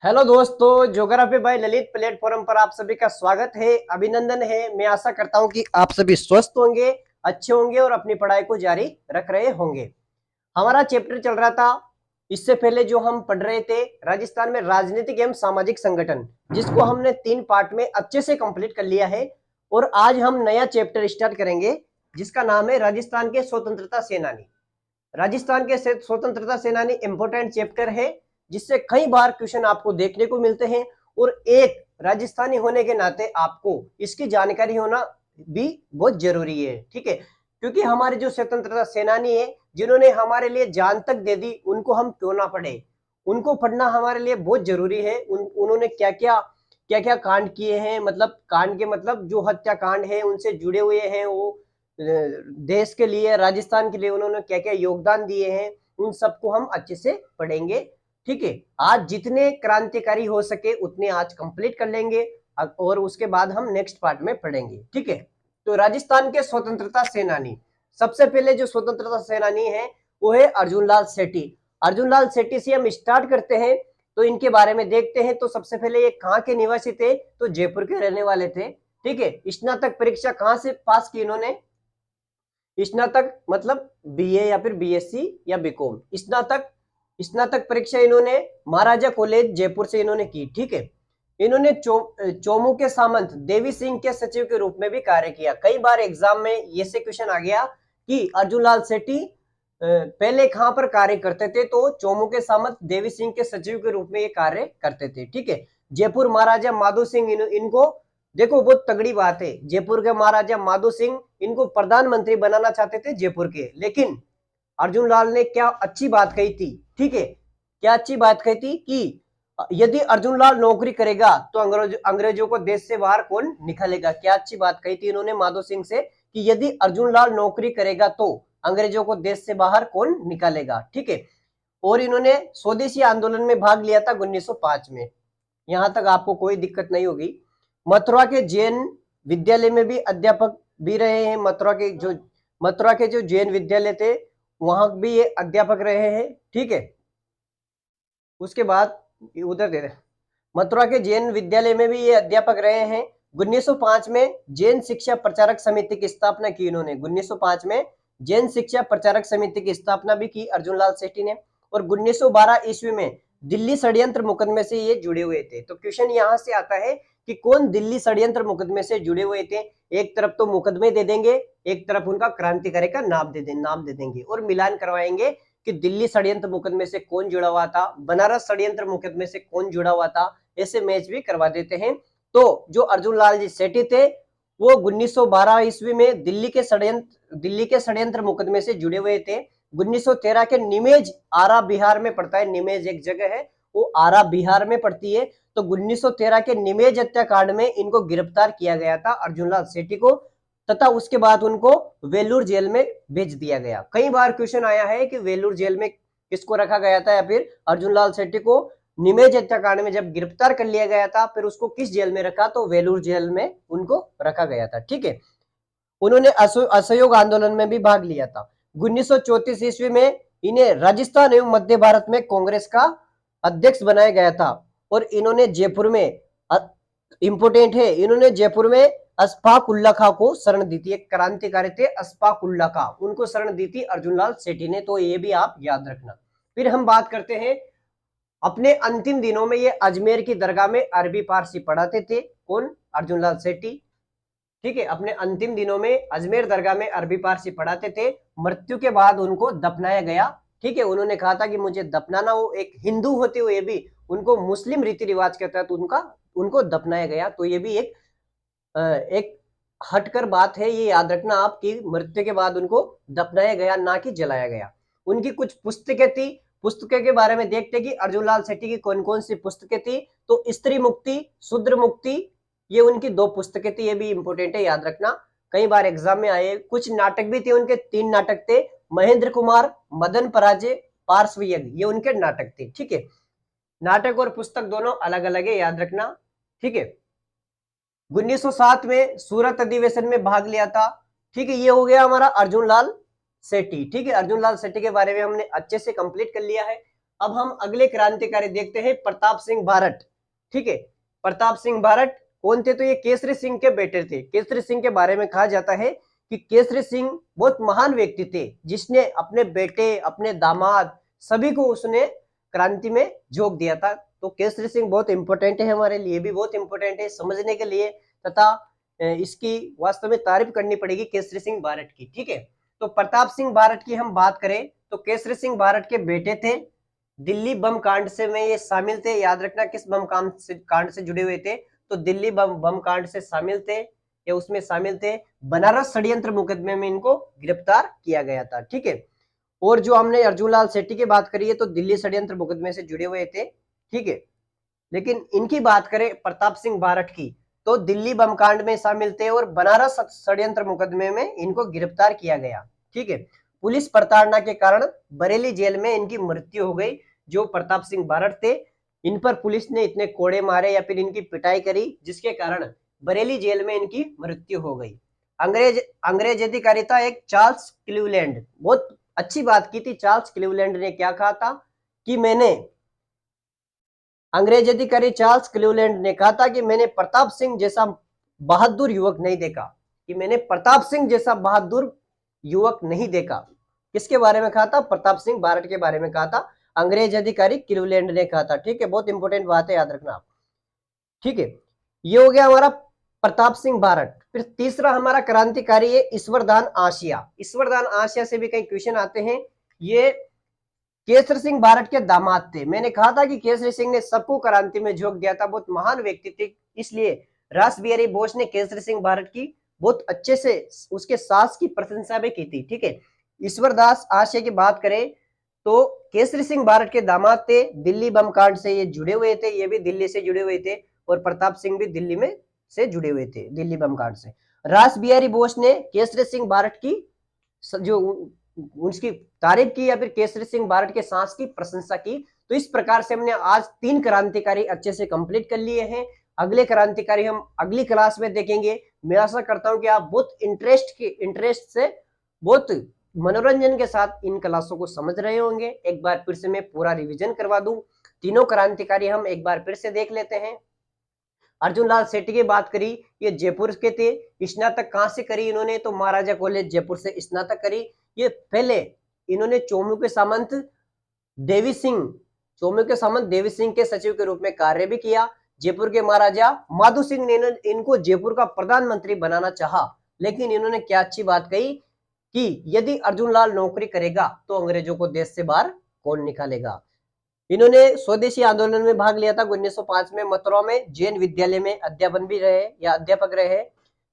Hello दोस्तों, geography bye Lalit platform पर आप सभी का स्वागत है, अभिनंदन है। मैं आशा करता हूं कि आप सभी स्वस्थ होंगे, अच्छे होंगे और अपनी पढ़ाई को जारी रख रहे होंगे। हमारा चैप्टर चल रहा था इससे पहले जो हम पढ़ रहे थे राजस्थान में राजनीतिक एवं सामाजिक संगठन, जिसको हमने 3 पार्ट में अच्छे से कंप्लीट कर लिया है। और आज हम नया चैप्टर स्टार्ट करेंगे जिसका नाम है राजस्थान के स्वतंत्रता सेनानी। राजस्थान के स्वतंत्रता सेनानी इंपोर्टेंट चैप्टर है जिससे कई बार क्वेश्चन आपको देखने को मिलते हैं। और एक राजस्थानी होने के नाते आपको इसकी जानकारी होना भी बहुत जरूरी है, ठीक है। क्योंकि हमारे जो स्वतंत्रता सेनानी है जिन्होंने हमारे लिए जान तक दे दी, उनको हम क्यों ना पढ़े। उनको पढ़ना हमारे लिए बहुत जरूरी है। उन्होंने क्या क्या कांड किए हैं, मतलब कांड के मतलब जो हत्या कांड है उनसे जुड़े हुए हैं, वो देश के लिए, राजस्थान के लिए उन्होंने क्या क्या योगदान दिए हैं, उन सबको हम अच्छे से पढ़ेंगे, ठीक है। आज जितने क्रांतिकारी हो सके उतने आज कंप्लीट कर लेंगे और उसके बाद हम नेक्स्ट पार्ट में पढ़ेंगे, ठीक है। तो राजस्थान के स्वतंत्रता सेनानी, सबसे पहले जो स्वतंत्रता सेनानी है वो है अर्जुन लाल सेठी। अर्जुन लाल सेठी से हम स्टार्ट करते हैं, तो इनके बारे में देखते हैं। तो सबसे पहले ये कहाँ के निवासी थे, तो जयपुर के रहने वाले थे, ठीक है। स्नातक परीक्षा कहाँ से पास की इन्होंने, स्नातक मतलब बीए या फिर बीएससी या बीकॉम, स्नातक स्नातक परीक्षा इन्होंने महाराजा कॉलेज जयपुर से इन्होंने की, ठीक है। इन्होंने चोमू के सामंत देवी सिंह के सचिव के रूप में भी कार्य किया। कई बार एग्जाम में ये से क्वेश्चन आ गया कि अर्जुन लाल सेठी पहले कहां पर कार्य करते थे, तो चोमू के सामंत देवी सिंह के सचिव के रूप में ये कार्य करते थे, ठीक है। जयपुर महाराजा माधो सिंह इनको, देखो बहुत तगड़ी बात है, जयपुर के महाराजा माधो सिंह इनको प्रधानमंत्री बनाना चाहते थे जयपुर के, लेकिन अर्जुन लाल ने क्या अच्छी बात कही थी, ठीक है। क्या अच्छी बात कही थी कि यदि अर्जुन लाल नौकरी करेगा तो अंग्रेजों को देश से बाहर कौन निकालेगा। क्या अच्छी बात कही थी इन्होंने माधो सिंह से कि यदि अर्जुन लाल नौकरी करेगा तो अंग्रेजों को देश से बाहर कौन निकालेगा, ठीक है। और इन्होंने स्वदेशी आंदोलन में भाग लिया था 1905 में। यहां तक आपको कोई दिक्कत नहीं होगी। मथुरा के जैन विद्यालय में भी अध्यापक भी रहे हैं। मथुरा के जो जैन विद्यालय थे वहां भी ये अध्यापक रहे हैं, ठीक है। उसके बाद उधर दे रहे, मथुरा के जैन विद्यालय में भी ये अध्यापक रहे हैं। 1905 में जैन शिक्षा प्रचारक समिति की स्थापना की इन्होंने। 1905 में जैन शिक्षा प्रचारक समिति की स्थापना भी की अर्जुन लाल सेठी ने। और 1912 ईस्वी में दिल्ली षड्यंत्र मुकदमे से ये जुड़े हुए थे। तो क्वेश्चन यहां से आता है कि कौन दिल्ली षड्यंत्र मुकदमे से जुड़े हुए थे। एक तरफ तो मुकदमे दे देंगे, एक तरफ उनका क्रांतिकारी का नाम दे देंगे और मिलान करवाएंगे कि दिल्ली षड्यंत्र मुकदमे से कौन जुड़ा हुआ था, बनारस षड्यंत्र मुकदमे से कौन जुड़ा हुआ था, ऐसे मैच भी करवा देते हैं। तो जो अर्जुन लाल जी सेठी थे वो 1912 ईस्वी में दिल्ली के षड्यंत्र मुकदमे से जुड़े हुए थे। 1913 के निमेज, आरा बिहार में पड़ता है, निमेज एक जगह है, वो आरा बिहार में पड़ती है। तो 1913 के निमेज हत्याकांड में इनको गिरफ्तार किया गया था अर्जुन लाल सेठी को, तथा उसके बाद उनको वेलूर जेल में भेज दिया गया। कई बार क्वेश्चन आया है कि वेलूर जेल में किसको रखा गया था, या फिर अर्जुन लाल सेठी को निमेज हत्याकांड में जब गिरफ्तार कर लिया गया था फिर उसको किस जेल में रखा, तो वेलूर जेल में उनको रखा गया था, ठीक है। उन्होंने असहयोग आंदोलन में भी भाग लिया था। 1934 ईस्वी में इन्हें राजस्थान एवं मध्य भारत में कांग्रेस का अध्यक्ष बनाया गया था। और इन्होंने जयपुर में, इंपोर्टेंट है, इन्होंने जयपुर में अशफाक उल्ला खां को शरण दी थी। एक क्रांतिकारी थे अशफाक उल्ला खां, उनको शरण दी थी अर्जुन लाल सेठी ने। तो ये भी आप याद रखना। फिर हम बात करते हैं अपने अंतिम दिनों में ये अजमेर की दरगाह में अरबी फारसी पढ़ाते थे। कौन, अर्जुन लाल सेठी, ठीक है। अपने अंतिम दिनों में अजमेर दरगाह में अरबी फारसी पढ़ाते थे। मृत्यु के बाद उनको दफनाया गया, ठीक है। उन्होंने कहा था कि मुझे दफनाना, वो एक हिंदू होते हुए भी उनको मुस्लिम रीति रिवाज के तहत उनको दफनाया गया। तो ये भी एक हटकर बात है, ये याद रखना आप कि मृत्यु के बाद उनको दफनाया गया, ना कि जलाया गया। उनकी कुछ पुस्तकें थी, पुस्तकें के बारे में देखते कि अर्जुन लाल सेठी की कौन कौन सी पुस्तकें थी। तो स्त्री मुक्ति, शूद्र मुक्ति, ये उनकी 2 पुस्तकें थी। ये भी इंपोर्टेंट है, याद रखना, कई बार एग्जाम में आए। कुछ नाटक भी थे उनके, 3 नाटक थे, महेंद्र कुमार, मदन पराजय, पार्श्व यज्ञ, ये उनके नाटक थे, ठीक है। नाटक और पुस्तक दोनों अलग अलग है, याद रखना, ठीक है। 1907 में सूरत अधिवेशन में भाग लिया था, ठीक है। ये हो गया हमारा अर्जुन लाल सेठी, ठीक है। अर्जुन लाल सेठी के बारे में हमने अच्छे से कंप्लीट कर लिया है। अब हम अगले क्रांतिकारी देखते हैं, प्रताप सिंह बारट। ठीक है, प्रताप सिंह बारट कौन थे? तो ये केसरी सिंह के बेटे थे। केसरी सिंह के बारे में कहा जाता है कि केसरी सिंह बहुत महान व्यक्ति थे, जिसने अपने बेटे, अपने दामाद, सभी को उसने क्रांति में झोंक दिया था। तो केसरी सिंह बहुत इंपॉर्टेंट है, हमारे लिए भी बहुत इंपॉर्टेंट है समझने के लिए, तथा इसकी वास्तव में तारीफ करनी पड़ेगी केसरी सिंह बारट की। ठीक है, तो प्रताप सिंह बारट की हम बात करें तो केसरी सिंह बारट के बेटे थे। दिल्ली बम कांड से में ये शामिल थे। याद रखना किस बम कांड से जुड़े हुए थे? तो दिल्ली बम कांड से शामिल थे, या उसमें शामिल थे। बनारस षड्यंत्र मुकदमे में इनको गिरफ्तार किया गया था। ठीक है, और जो हमने अर्जुन लाल सेठी की बात करी है तो दिल्ली षड्यंत्र मुकदमे से जुड़े हुए थे। ठीक है, लेकिन इनकी बात करें प्रताप सिंह बारट की तो दिल्ली बम कांड में शामिल थे और बनारस षड्यंत्र मुकदमे में इनको गिरफ्तार किया गया। ठीक है, पुलिस प्रताड़ना के कारण बरेली जेल में इनकी मृत्यु हो गई। जो प्रताप सिंह बारट थे, इन पर पुलिस ने इतने कोड़े मारे या फिर इनकी पिटाई करी, जिसके कारण बरेली जेल में इनकी मृत्यु हो गई। अंग्रेज अधिकारी था एक चार्ल्स क्लीवलैंड, बहुत अच्छी बात की थी। चार्ल्स क्लीवलैंड ने क्या कहा था कि अंग्रेज अधिकारी चार्ल्स क्लीवलैंड ने कहा था कि मैंने प्रताप सिंह जैसा बहादुर युवक नहीं देखा, कि मैंने प्रताप सिंह जैसा बहादुर युवक नहीं देखा। किसके बारे में कहा था? प्रताप सिंह बारट के बारे में कहा था, अंग्रेज अधिकारी क्लीवलैंड ने कहा था। ठीक है, बहुत इंपॉर्टेंट बात है, याद रखना आप। ठीक है, ये हो गया हमारा प्रताप सिंह बारट। फिर तीसरा हमारा क्रांतिकारी है ईश्वरदान आशिया। ईश्वरदान आशिया से भी कई क्वेश्चन आते हैं। ये केसरी सिंह बारट के दामाद थे। मैंने कहा था कि केसरी सिंह ने सबको क्रांति में झोंक दिया था, बहुत महान व्यक्ति थे, इसलिए रास बिहारी बोस ने केसरी सिंह बारट की बहुत अच्छे से उसके सास की प्रशंसा भी की थी। ठीक है, ईश्वरदास आशय की बात करें तो केसरी सिंह बारट के दामाद थे। दिल्ली बम कांड से ये जुड़े हुए थे, ये भी दिल्ली से जुड़े हुए थे, और प्रताप सिंह भी दिल्ली में से जुड़े हुए थे, दिल्ली बम कांड से। रास बिहारी बोस ने केसरी सिंह बारट की जो उसकी तारीफ की या फिर केसरी सिंह बारट के साहस की प्रशंसा की। तो इस प्रकार से हमने आज 3 क्रांतिकारी अच्छे से कंप्लीट कर लिए हैं। अगले क्रांतिकारी हम अगली क्लास में देखेंगे। मैं आशा करता हूं कि आप बहुत इंटरेस्ट से, बहुत मनोरंजन के साथ इन क्लासों को समझ रहे होंगे। एक बार फिर से मैं पूरा रिवीजन करवा दूं। तीनों क्रांतिकारी हम एक बार फिर से देख लेते हैं। अर्जुन लाल सेठी की बात करी, ये जयपुर के थे। स्नातक कहां से करी इन्होंने? तो महाराजा कॉलेज जयपुर से स्नातक करी। ये पहले इन्होंने चौमुके सामंत देवी सिंह के सचिव के रूप में कार्य भी किया। जयपुर के महाराजा माधो सिंह ने इनको जयपुर का प्रधानमंत्री बनाना चाहा, लेकिन इन्होंने क्या अच्छी बात कही कि यदि अर्जुन लाल नौकरी करेगा तो अंग्रेजों को देश से बाहर कौन निकालेगा। इन्होंने स्वदेशी आंदोलन में भाग लिया था। 1905 में मथुरा में जैन विद्यालय में अध्यापन भी रहे या अध्यापक रहे।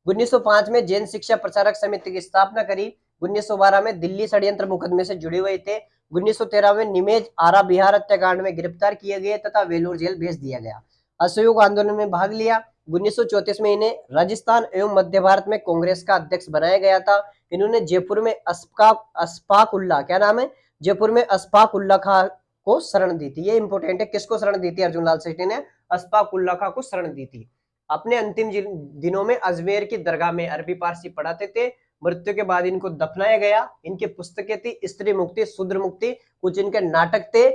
1905 में जैन शिक्षा प्रचारक समिति की स्थापना करी। 1912 में दिल्ली षड्यंत्र मुकदमे से जुड़े हुए थे। 1913 में निमेज आरा बिहार हत्याकांड में गिरफ्तार किए गए तथा वेलूर जेल भेज दिया गया। असहयोग आंदोलन में भाग लिया। 1934 में इन्हें राजस्थान एवं मध्य भारत में कांग्रेस का अध्यक्ष बनाया गया था। इन्होंने जयपुर में अशफाक उल्लाह, क्या नाम है? जयपुर में अशफाक उल्लाह खां को शरण दी थी। ये इंपोर्टेंट है, किसको शरण दी थी? अर्जुन लाल सेठी ने अशफाक उल्लाह खां को शरण दी थी। अपने अंतिम दिनों में अजमेर की दरगाह में अरबी पारसी पढ़ाते थे। मृत्यु के बाद इनको दफनाया गया। इनकी पुस्तकें थी स्त्री मुक्ति, शूद्र मुक्ति, कुछ इनके नाटक थे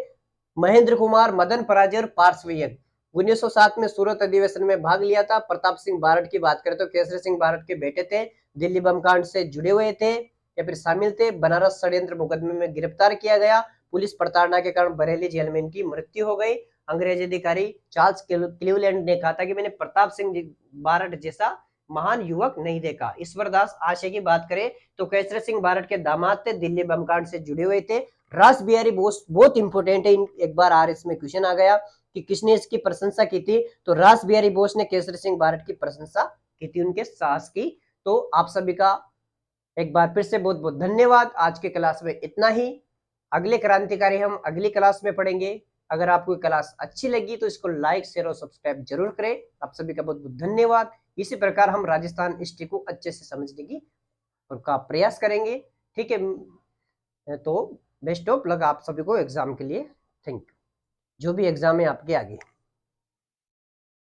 महेंद्र कुमार, मदन पराजय और पार्श्वयज्ञ। 1907 में सूरत अधिवेशन में भाग लिया था। प्रताप सिंह बारट की बात करें तो केसरी सिंह बारट के बेटे थे, दिल्ली बम कांड से जुड़े हुए थे या फिर शामिल थे। बनारस षड्यंत्र मुकदमे में गिरफ्तार किया गया। पुलिस प्रताड़ना के कारण बरेली जेल में इनकी मृत्यु हो गई। अंग्रेज अधिकारी चार्ल्स क्लीवलैंड ने कहा था कि मैंने प्रताप सिंह बारट जैसा महान युवक नहीं देखा। ईश्वरदास आशय की बात करें तो केसरी सिंह बारट के दामाद थे, दिल्ली बम कांड से जुड़े हुए थे। रास बिहारी बोस बहुत इंपोर्टेंट है, एक बार आरएस में क्वेश्चन आ गया कि किसने इसकी प्रशंसा की थी, तो रास बिहारी बोस ने केसरी सिंह बारट की प्रशंसा की थी, उनके साहस की। तो आप सभी का एक बार फिर से बहुत बहुत धन्यवाद। आज के क्लास में इतना ही। अगले क्रांतिकारी हम अगली क्लास में पढ़ेंगे। अगर आपको क्लास अच्छी लगी तो इसको लाइक, शेयर और सब्सक्राइब जरूर करें। आप सभी का बहुत बहुत धन्यवाद। इसी प्रकार हम राजस्थान हिस्ट्री को अच्छे से समझने की का प्रयास करेंगे। ठीक है, तो बेस्ट ऑफ लक आप सभी को एग्जाम के लिए। Thank you. जो भी एग्जाम है आपके आगे।